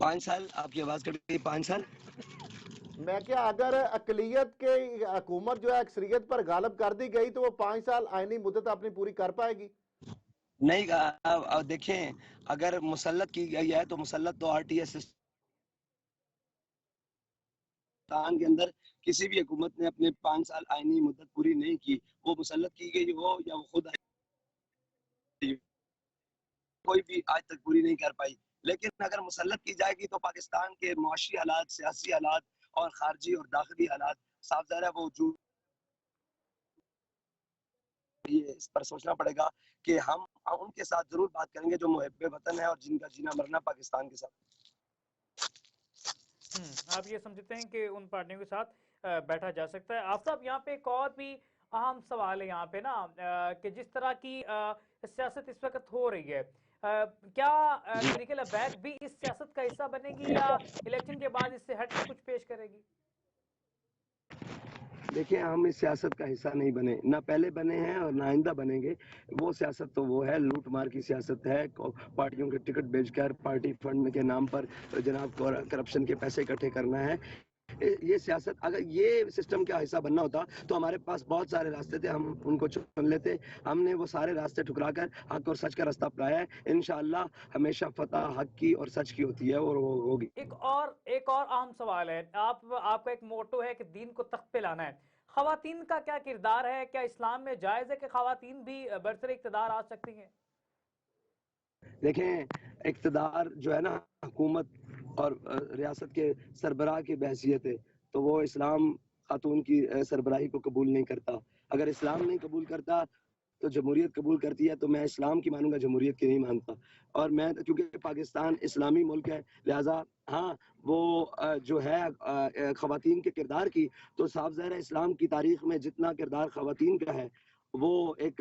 5 سال؟ آپ کی آواز کٹ گئی. 5 سال؟ میں کیا اگر اقلیت کے حکومت جو ہے اکثریت پر غالب کر دی گئی تو وہ 5 سال آئینی مدت اپنی پوری کر پائے گی؟ نہیں. دیکھیں اگر مسلط کی گئی ہے تو مسلط تو RTS پاکستان کے اندر کسی بھی حکومت نے اپنے 5 سال آئینی مدت پوری نہیں کی. وہ مسلط کی گئی ہو یا وہ خود کوئی بھی آج تک پوری نہیں کر پائی. لیکن اگر مسلط کی جائے گی تو پاکستان کے معاشی حالات، سیاسی حالات اور خارجی اور داخلی حالات صاف ظاہر ہے وہ وجود یہ اس پر سوچنا پڑے گا کہ ہم ان کے ساتھ ضرور بات کریں گے جو محب وطن ہے اور جن کا جینا مرنا پاکستان کے ساتھ۔ آپ یہ سمجھتے ہیں کہ ان پارٹیوں کے ساتھ بیٹھا جا سکتا ہے؟ آپ صاحب یہاں پہ ایک اور بھی اہم سوال ہے یہاں پہ نا، کہ جس طرح کی سیاست اس وقت ہو رہی ہے، کیا تحریک لبیک بھی اس سیاست کا حصہ بنے گی یا الیکشن کے بعد اس سے ہٹ کے کچھ پیش کرے گی؟ دیکھیں، ہم اس سیاست کا حصہ نہیں بنے، نہ پہلے بنے ہیں اور نہ آئندہ بنیں گے۔ وہ سیاست تو وہ ہے، لوٹ مار کی سیاست ہے، پارٹیوں کے ٹکٹ بیچ کر پارٹی فنڈ کے نام پر جناب کرپشن کے پیسے اکٹھے کرنا ہے۔ یہ سیاست، اگر یہ سسٹم کا حصہ بننا ہوتا تو ہمارے پاس بہت سارے راستے تھے، ہم ان کو چن لیتے۔ ہم نے وہ سارے راستے ٹھکرا کر حق اور سچ کا راستہ اپنایا ہے۔ انشاءاللہ ہمیشہ فتح حق کی اور سچ کی ہوتی ہے اور وہ ہوگی۔ ایک اور اہم سوال ہے، آپ کا ایک موٹو ہے کہ دین کو تخت پہ لانا ہے، خواتین کا کیا کردار ہے؟ کیا اسلام میں جائز ہے کہ خواتین بھی برسر اقتدار آ سکتی ہیں؟ دیکھیں، اقتدار جو ہے نا، حکومت اور ریاست کے سربراہ کی بحثیت ہے، تو وہ اسلام خاتون کی سربراہی کو قبول نہیں کرتا۔ اگر اسلام نہیں قبول کرتا تو جمہوریت قبول کرتی ہے، تو میں اسلام کی مانوں گا، جمہوریت کی نہیں مانتا۔ اور میں، کیونکہ پاکستان اسلامی ملک ہے، لہٰذا ہاں وہ جو ہے خواتین کے کردار کی، تو صاف ظاہر ہے اسلام کی تاریخ میں جتنا کردار خواتین کا ہے وہ ایک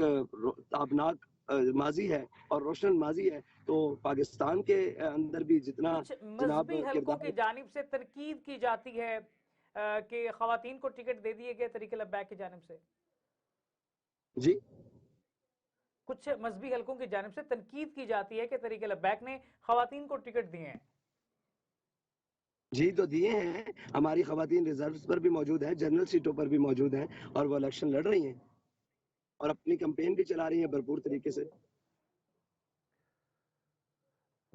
تابناک ماضی ہے اور روشن ماضی ہے، تو پاکستان کے اندر بھی جتنا کچھ جناب مذہبی حلقوں کردار۔ کی جانب سے تنقید کی جاتی ہے کہ خواتین کو ٹکٹ دے دیے گئے تحریک لبیک کی جانب سے، جی، کچھ مذہبی حلقوں کی جانب سے تنقید کی جاتی ہے کہ تحریک لبیک نے خواتین کو ٹکٹ دیے ہیں۔ جی تو دیے ہیں، ہماری خواتین ریزروز پر بھی موجود ہیں، جنرل سیٹوں پر بھی موجود ہیں، اور وہ الیکشن لڑ رہی ہیں اور اپنی کمپین بھی چلا رہی ہیں بھرپور طریقے سے۔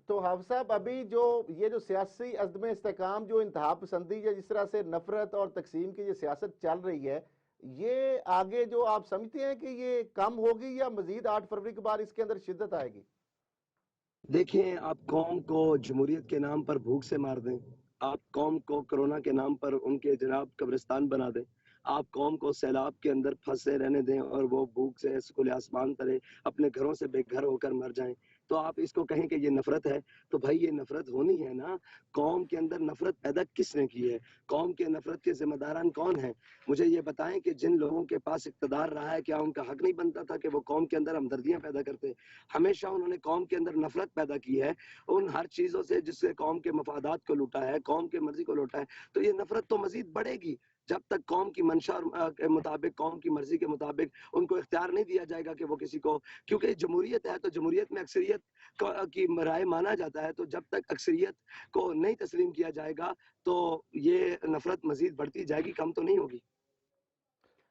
تو حافظ صاحب، ابھی یہ جو سیاسی عدم استحکام، جو انتہا پسندی یا جس طرح سے نفرت اور تقسیم کی یہ سیاست چل رہی ہے، یہ آگے جو آپ سمجھتے ہیں کہ یہ کم ہوگی یا مزید 8 فروری کے بعد اس کے اندر شدت آئے گی؟ دیکھیں، آپ قوم کو جمہوریت کے نام پر بھوک سے مار دیں، آپ قوم کو کرونا کے نام پر ان کے جناب قبرستان بنا دیں، آپ قوم کو سیلاب کے اندر پھنسے رہنے دیں اور وہ بھوک سے کھلے آسمان تلے اپنے گھروں سے بے گھر ہو کر مر جائیں، تو آپ اس کو کہیں کہ یہ نفرت ہے؟ تو بھائی یہ نفرت ہونی ہے نا۔ قوم کے اندر نفرت پیدا کس نے کی ہے؟ قوم کے نفرت کے ذمہ داران کون ہیں؟ مجھے یہ بتائیں کہ جن لوگوں کے پاس اقتدار رہا ہے، کیا ان کا حق نہیں بنتا تھا کہ وہ قوم کے اندر ہمدردیاں پیدا کرتے؟ ہمیشہ انہوں نے قوم کے اندر نفرت پیدا کی ہے ان ہر چیزوں سے جس سے قوم کے مفادات کو لوٹا ہے، قوم کے مرضی کو لوٹا ہے، تو یہ نفرت تو مزید بڑھے گی جب تک قوم کی منشا کے مطابق، قوم کی مرضی کے مطابق ان کو اختیار نہیں دیا جائے گا کہ وہ کسی کو، کیونکہ جمہوریت ہے تو جمہوریت میں اکثریت کی رائے مانا جاتا ہے، تو جب تک اکثریت کو نہیں تسلیم کیا جائے گا تو یہ نفرت مزید بڑھتی جائے گی، کم تو نہیں ہوگی۔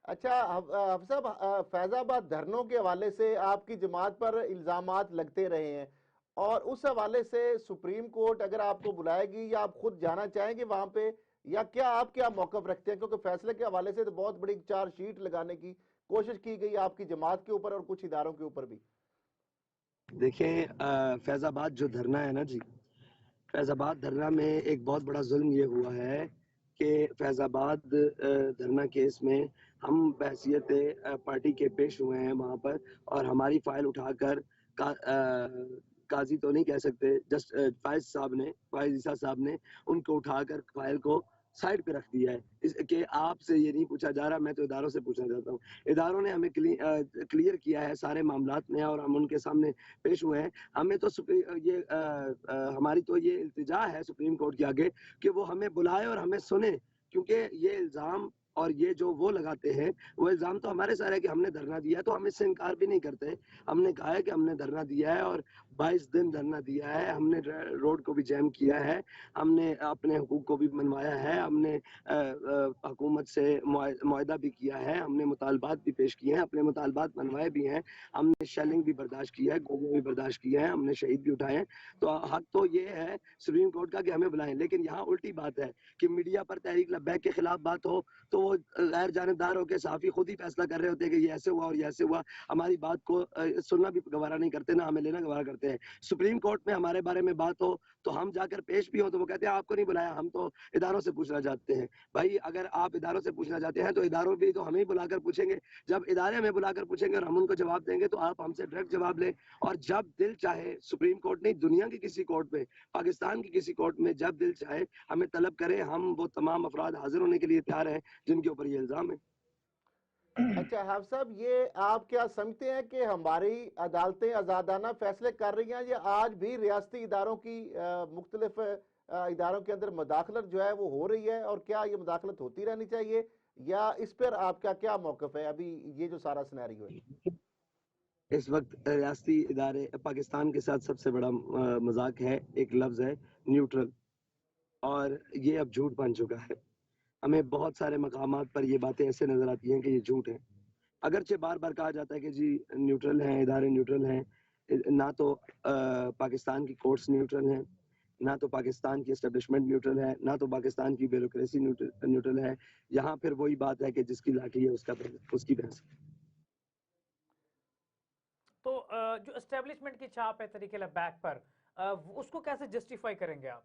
اچھا حافظ صاحب، فیض آباد دھرنوں کے حوالے سے آپ کی جماعت پر الزامات لگتے رہے ہیں، اور اس حوالے سے سپریم کورٹ اگر آپ کو بلائے گی یا آپ خود جانا چاہیں گے وہاں پہ، یا آپ کیا موقف رکھتے ہیں؟ کیونکہ فیصلے کے حوالے سے تو بہت بڑی چارج شیٹ لگانے کی کوشش کی گئی آپ کی جماعت کے اوپر اور کچھ اداروں کے اوپر بھی۔ دیکھیں، فیض آباد جو دھرنا ہے نا جی، فیض آباد دھرنا میں ایک بہت بڑا ظلم یہ ہوا ہے کہ فیض آباد دھرنا کیس میں ہم بحثیت پارٹی کے پیش ہوئے ہیں وہاں پر، اور ہماری فائل اٹھا کر قاضی تو نہیں کہہ سکتے، جسٹ فائز عیسیٰ صاحب نے ان کو اٹھا کر فائل کو سائڈ پہ رکھ دیا ہے، اس کہ آپ سے یہ نہیں پوچھا جا رہا، میں تو اداروں سے پوچھنا چاہتا ہوں۔ اداروں نے ہمیں کلیئر کیا ہے سارے معاملات میں، اور ہم ان کے سامنے پیش ہوئے ہیں۔ ہمیں تو ہماری تو یہ التجا ہے سپریم کورٹ کے آگے کہ وہ ہمیں بلائے اور ہمیں سنے، کیونکہ یہ الزام اور یہ جو وہ لگاتے ہیں وہ الزام تو ہمارے سارے کہ ہم نے دھرنا دیا ہے، تو ہم اس سے انکار بھی نہیں کرتے۔ ہم نے کہا ہے کہ ہم نے دھرنا دیا ہے اور 22 دن دھرنا دیا ہے، ہم نے روڈ کو بھی جیم کیا ہے، ہم نے اپنے حقوق کو بھی منوایا ہے، ہم نے حکومت سے معاہدہ بھی کیا ہے، ہم نے مطالبات بھی پیش کیے ہیں، اپنے مطالبات منوائے بھی ہیں، ہم نے شیلنگ بھی برداشت کیا ہے، گولیاں بھی برداشت کیا ہے، ہم نے شہید بھی اٹھائے ہیں۔ تو حق تو یہ ہے سپریم کورٹ کا کہ ہمیں بلائیں، لیکن یہاں الٹی بات ہے کہ میڈیا پر تحریک لبیک کے خلاف بات ہو تو وہ غیر جانبدار ہو کے صحافی خود ہی فیصلہ کر رہے ہوتے ہیں کہ یہ ایسے ہوا اور یہ ایسے ہوا، ہماری بات کو سننا بھی گوارا نہیں کرتے، نہ ہمیں لینا گوارا کرتے۔ کرتے ہیں. سپریم کورٹ میں ہمارے بارے میں بات ہو تو ہم جا کر پیش بھی ہوں تو وہ کہتے ہیں آپ کو نہیں بلایا, ہم تو اداروں سے پوچھنا چاہتے ہیں. بھائی اگر آپ اداروں سے پوچھنا چاہتے ہیں تو اداروں بھی تو ہمیں بلا کر پوچھیں گے. جب ادارے ہمیں بلا کر پوچھیں گے اور ہم ان کو جواب دیں گے تو آپ ہم سے ڈائریکٹ جواب لیں. اور جب دل چاہے, سپریم کورٹ نہیں, دنیا کی کسی کورٹ میں, پاکستان کی کسی کورٹ میں جب دل چاہے ہمیں طلب کریں, ہم وہ تمام افراد حاضر ہونے کے لیے تیار ہیں جن کے اوپر یہ الزام ہے. اچھا حافظ صاحب, یہ آپ کیا سمجھتے ہیں کہ ہماری عدالتیں آزادانہ فیصلے کر رہی ہیں یا آج بھی ریاستی اداروں کی مختلف اداروں کے اندر مداخلت جو ہے وہ ہو رہی ہے, اور کیا یہ مداخلت ہوتی رہنی چاہیے, یا اس پر آپ کا کیا موقف ہے ابھی یہ جو سارا سینیریو ہے؟ اس وقت ریاستی ادارے, پاکستان کے ساتھ سب سے بڑا مذاق ہے, ایک لفظ ہے نیوٹرل, اور یہ اب جھوٹ بن چکا ہے. ہمیں بہت سارے مقامات پر یہ باتیں ایسے نظر آتی ہیں کہ یہ جھوٹ ہے. اگرچہ بار بار کہا جاتا ہے کہ جی نیوٹرل ہیں, ادارے نیوٹرل ہیں, نہ تو پاکستان کی کورٹس نیوٹرل ہیں, نہ تو پاکستان کی اسٹیبلشمنٹ نیوٹرل ہے, نہ تو پاکستان کی بیوروکریسی نیوٹرل ہے. یہاں پھر وہی بات ہے کہ جس کی لاٹھی ہے اس کی بحث. تو جو اسٹیبلشمنٹ کی چھاپ ہے طریق البیک پر, اس کو کیسے جسٹیفائی کریں گے آپ؟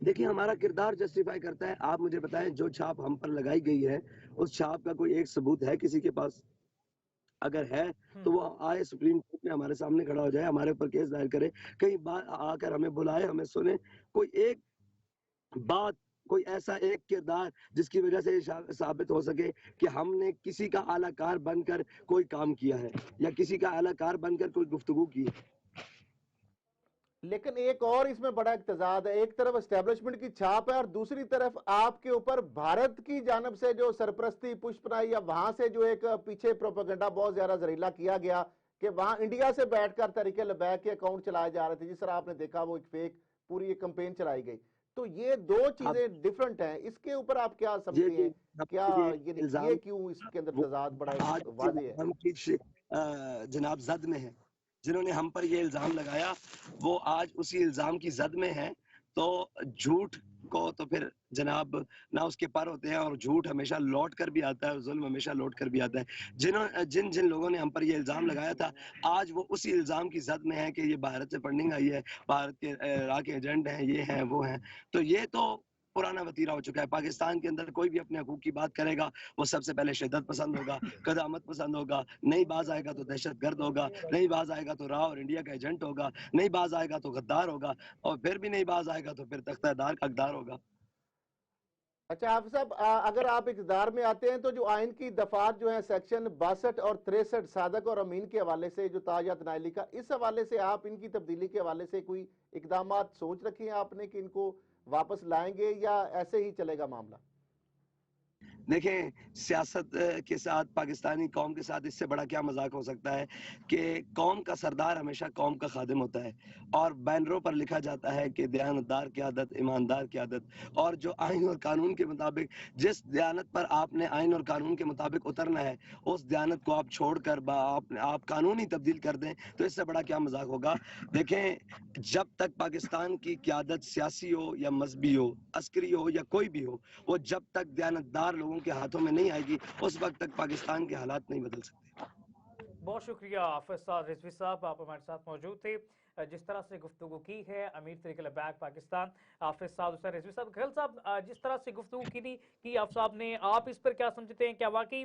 دیکھیں ہمارا کردار جسٹیفائی کرتا ہے. آپ مجھے بتائیں جو چھاپ ہم پر لگائی گئی ہے اس چھاپ کا کوئی ایک ثبوت ہے کسی کے پاس؟ اگر ہے تو وہ آئے سپریم کورٹ میں ہمارے سامنے کھڑا ہو جائے, ہمارے اوپر کیس دائر کرے, کہیں آ کر ہمیں بلائے, ہمیں سنے, کوئی ایک بات, کوئی ایسا ایک کردار جس کی وجہ سے یہ ثابت ہو سکے کہ ہم نے کسی کا اعلی کار بن کر کوئی کام کیا ہے یا کسی کا اعلی کار بن کر کوئی گفتگو کی ہے. لیکن ایک اور اس میں بڑا اقتضاد ہے, ایک طرف اسٹیبلشمنٹ کی چھاپ ہے اور دوسری طرف آپ کے اوپر بھارت کی جانب سے جو سرپرستی پشپنائی, یا وہاں سے جو ایک پیچھے پروپیگنڈا بہت زیادہ زہریلا کیا گیا کہ وہاں انڈیا سے بیٹھ کر طریق البیک کے اکاؤنٹ چلائے جا رہے تھے, جس طرح آپ نے دیکھا وہ ایک فیک پوری ایک کمپین چلائی گئی. تو یہ دو اب چیزیں ڈیفرنٹ ہیں, اس کے اوپر آپ کیا یہ سمجھتے جو ہیں, کیا الزام یہ کیوں اس کے اندر وہ تضاد بڑا آج کے واضح ہے؟ الزام کی جناب زد میں ہے. جنہوں نے ہم پر یہ الزام لگایا وہ آج اسی الزام کی زد میں ہے. تو جھوٹ کو تو پھر جناب نہ اس کے پر ہوتے ہیں, اور جھوٹ ہمیشہ لوٹ کر بھی آتا ہے اور ظلم ہمیشہ لوٹ کر بھی آتا ہے. جن لوگوں نے ہم پر یہ الزام لگایا تھا آج وہ اسی الزام کی زد میں ہے کہ یہ بھارت سے فنڈنگ آئی ہے, بھارت کے راہ کے ایجنٹ ہیں, یہ ہیں وہ ہیں. تو یہ تو پرانا وتیرہ ہو چکا ہے. پاکستان کے اندر کوئی بھی اپنے حقوق کی بات کرے گا وہ سب سے پہلے شدت پسند ہوگا, قدامت پسند ہوگا, نہیں باز آئے گا تو دہشت گرد ہوگا, نہیں باز آئے گا تو راہ اور انڈیا کا ایجنٹ ہوگا, نہیں باز آئے گا تو غدار ہوگا, اور پھر بھی نہیں باز آئے گا تو پھر تختہ دار کا حقدار ہوگا. اچھا حافظ صاحب, اگر آپ اقتدار میں آتے ہیں تو جو آئین کی دفعات جو ہیں سیکشن 62 اور 63 صادق اور امین کے حوالے سے, جو تاجات نائلی کا, اس حوالے سے آپ ان کی تبدیلی کے حوالے سے کوئی اقدامات سوچ رکھے ہیں آپ نے کہ ان کو واپس لائیں گے یا ایسے ہی چلے گا معاملہ؟ دیکھیں سیاست کے ساتھ, پاکستانی قوم کے ساتھ اس سے بڑا کیا مذاق ہو سکتا ہے کہ قوم کا سردار ہمیشہ قوم کا خادم ہوتا ہے, اور بینروں پر لکھا جاتا ہے کہ دیانتدار قیادت, ایماندار قیادت, اور جو آئین اور قانون کے مطابق, جس دیانت پر آپ نے آئین اور قانون کے مطابق اترنا ہے اس دیانت کو آپ چھوڑ کر آپ قانون ہی تبدیل کر دیں تو اس سے بڑا کیا مذاق ہوگا. دیکھیں جب تک پاکستان کی قیادت سیاسی ہو یا مذہبی ہو, عسکری ہو یا کوئی بھی ہو, وہ جب تک دیانتدار لوگوں کے ہاتھوں میں نہیں آئے گی اس وقت تک پاکستان کے حالات نہیں بدل سکتے. بہت شکریہ حافظ صاحب رضوی صاحب, آپ ہمارے ساتھ موجود تھے. جس طرح سے گفتگو کی ہے امیر طریق البیک پاکستان, حافظ صاحب, حسین رضوی صاحب, گھل صاحب, جس طرح سے گفتگو کی آپ صاحب نے, آپ اس پر کیا سمجھتے ہیں, کیا واقعی